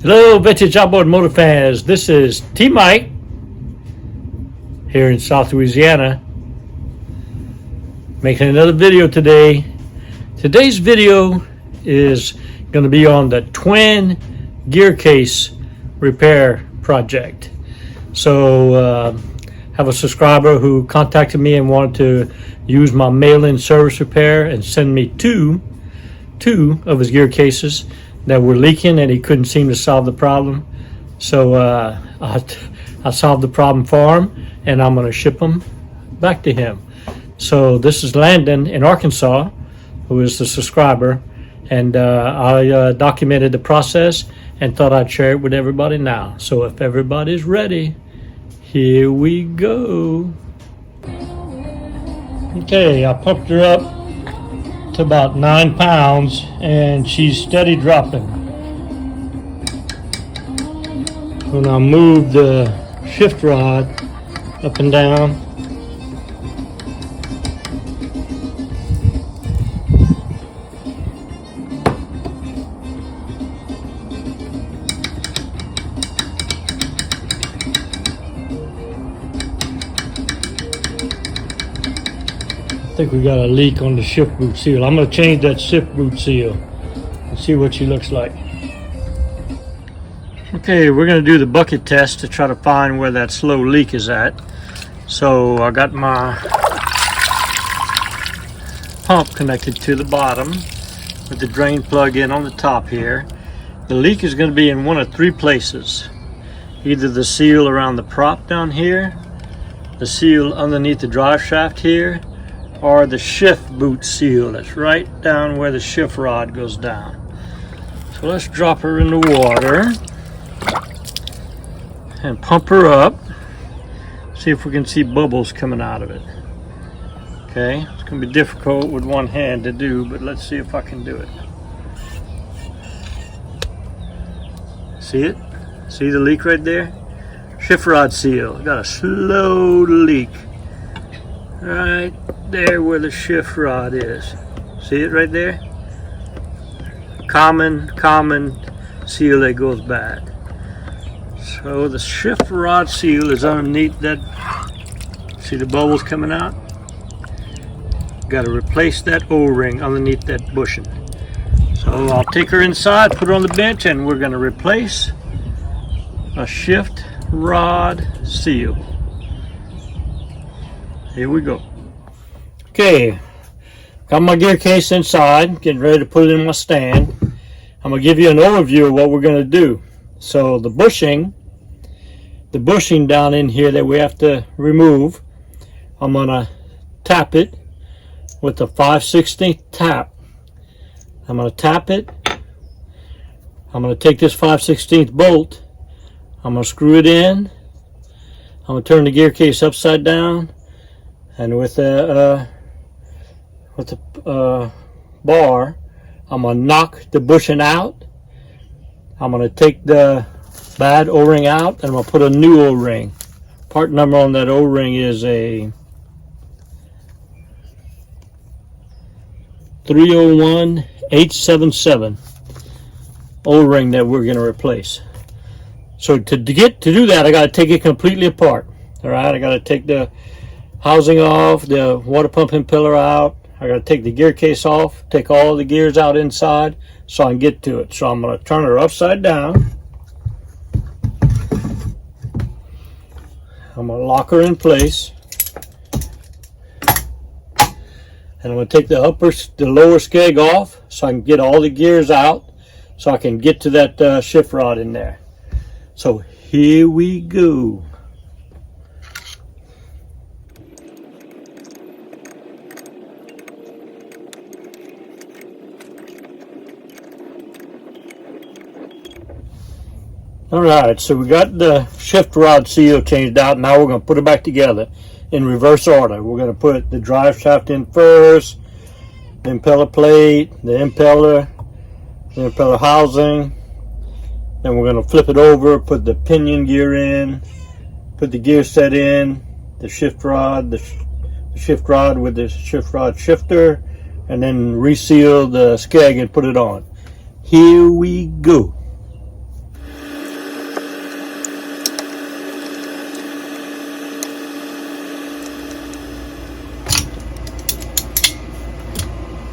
Hello, vintage outboard motor fans. This is T Mike here in South Louisiana, making another video today. Today's video is going to be on the twin Gearcase repair project. So have a subscriber who contacted me and wanted to use my mail-in service repair and send me two of his gear cases that were leaking, and he couldn't seem to solve the problem. So I solved the problem for him, and I'm going to ship them back to him. So this is Landon in Arkansas, who is the subscriber, and I documented the process and thought I'd share it with everybody now. So if everybody's ready, here we go. Okay, I pumped her up to about 9 pounds and she's steady dropping. When I move the shift rod up and down, I think we got a leak on the shift boot seal. I'm going to change that shift boot seal and see what she looks like. Okay, we're going to do the bucket test to try to find where that slow leak is at. So I got my pump connected to the bottom with the drain plug in on the top here. The leak is going to be in one of three places. Either the seal around the prop down here, the seal underneath the drive shaft here, or the shift boot seal that's right down where the shift rod goes down. So let's drop her in the water and pump her up. See if we can see bubbles coming out of it. Okay, it's going to be difficult with one hand to do, but let's see if I can do it. See it? See the leak right there? Shift rod seal. Got a slow leak right there where the shift rod is. See it right there? Common seal that goes bad. So the shift rod seal is underneath that. See the bubbles coming out? Got to replace that O-ring underneath that bushing. So I'll take her inside, put her on the bench, and we're going to replace a shift rod seal. Here we go. Okay, got my gear case inside, getting ready to put it in my stand. I'm going to give you an overview of what we're going to do. So the bushing down in here that we have to remove, I'm going to tap it with a 5/16 tap. I'm going to tap it. I'm going to take this 5/16 bolt. I'm going to screw it in. I'm going to turn the gear case upside down, and with the bar, I'm going to knock the bushing out. I'm going to take the bad O-ring out, and I'm going to put a new O-ring. Part number on that O-ring is a 301877 O-ring that we're going to replace. So to do that, I got to take it completely apart. All right, I got to take the housing off, the water pump impeller out. I got to take the gear case off, take all the gears out inside so I can get to it. So I'm going to turn her upside down. I'm going to lock her in place. And I'm going to take the lower skeg off so I can get all the gears out so I can get to that shift rod in there. So here we go. Alright, so we got the shift rod seal changed out. Now we're going to put it back together in reverse order. We're going to put the drive shaft in first, the impeller plate, the impeller housing. Then we're going to flip it over, put the pinion gear in, put the gear set in, the shift rod with the shift rod shifter, and then reseal the skeg and put it on. Here we go.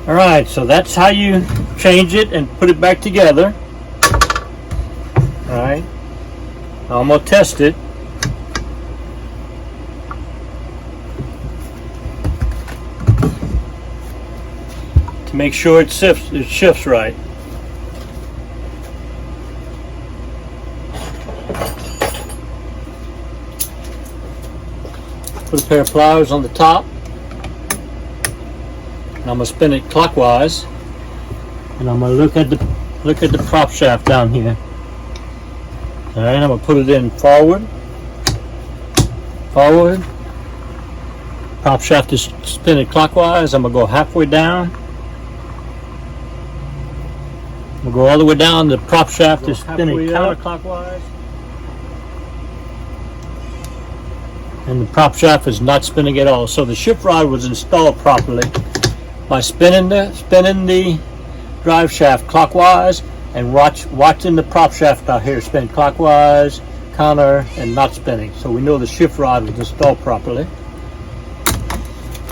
All right, so that's how you change it and put it back together. All right, now I'm gonna test it. To make sure it shifts right. Put a pair of pliers on the top, and I'm gonna spin it clockwise, and I'm gonna look at the prop shaft down here. All right, I'm gonna put it in forward. Prop shaft is spinning clockwise. I'm gonna go halfway down. I'm gonna go all the way down. The prop shaft is spinning counterclockwise. And the prop shaft is not spinning at all. So the shift rod was installed properly by spinning the drive shaft clockwise and watching the prop shaft out here spin clockwise, counter, and not spinning. So we know the shift rod was installed properly.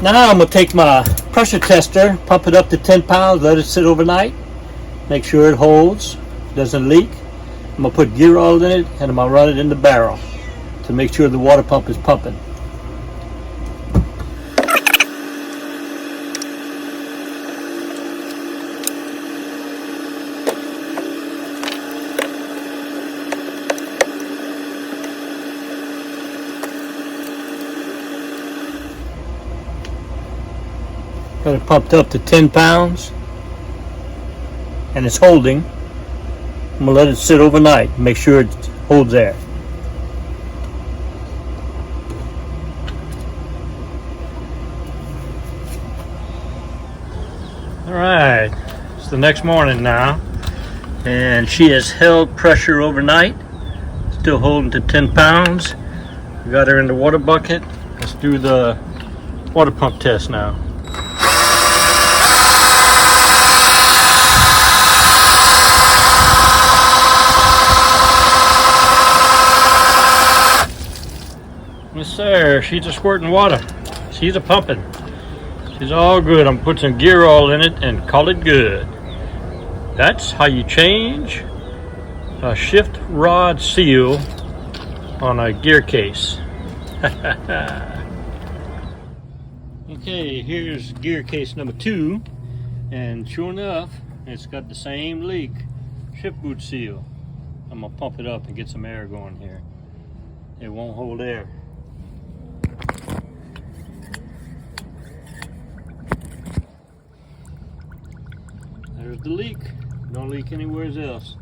Now I'm going to take my pressure tester, pump it up to 10 pounds, let it sit overnight, make sure it holds, doesn't leak. I'm going to put gear oil in it, and I'm going to run it in the barrel to make sure the water pump is pumping. Got it pumped up to 10 pounds and it's holding. I'm going to let it sit overnight, make sure it holds there. Alright, it's the next morning now, and she has held pressure overnight, still holding to 10 pounds. We got her in the water bucket. Let's do the water pump test now. Yes sir, she's a squirting water. She's a pumping. She's all good. I'm putting some gear oil in it and call it good. That's how you change a shift rod seal on a gear case. Okay, here's gear case number 2, and sure enough, it's got the same leak, shift boot seal. I'm gonna pump it up and get some air going here. It won't hold air. There's the leak. Don't leak anywhere else.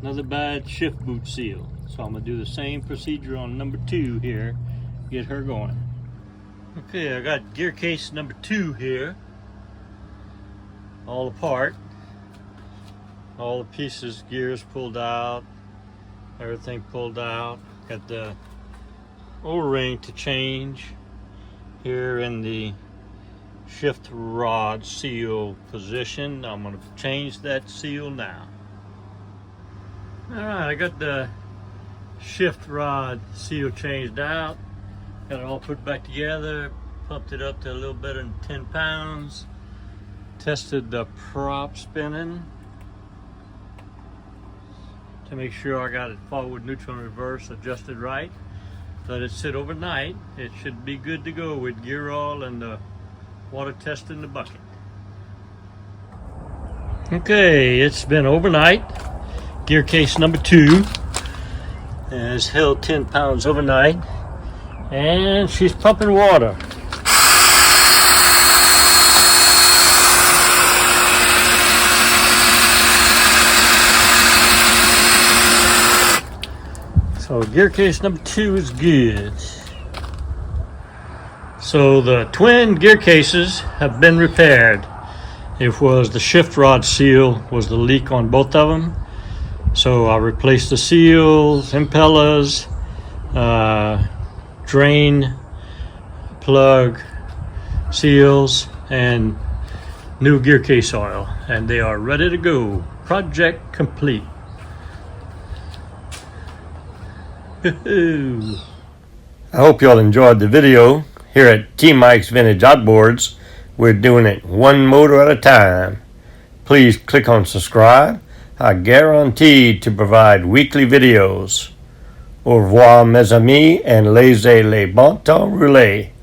Another bad shift boot seal. So I'm gonna do the same procedure on number 2 here. Get her going. Okay, I got gear case number 2 here. All apart. All the pieces, gears pulled out. Everything pulled out. Got the O-ring to change here in the shift rod seal position. I'm going to change that seal now. Alright, I got the shift rod seal changed out. Got it all put back together. Pumped it up to a little better than 10 pounds. Tested the prop spinning to make sure I got it forward, neutral, and reverse adjusted right. Let it sit overnight. It should be good to go with gear oil and the water test in the bucket. Okay, it's been overnight. Gear case number 2 has held 10 pounds overnight, and she's pumping water. So gear case number 2 is good. So the twin gear cases have been repaired. It was the shift rod seal was the leak on both of them. So I replaced the seals, impellers, drain plug seals, and new gear case oil. And they are ready to go. Project complete. I hope you all enjoyed the video here at T. Mike's Vintage Outboards. We're doing it one motor at a time. Please click on subscribe. I guarantee to provide weekly videos. Au revoir mes amis and laissez les bon temps rouler.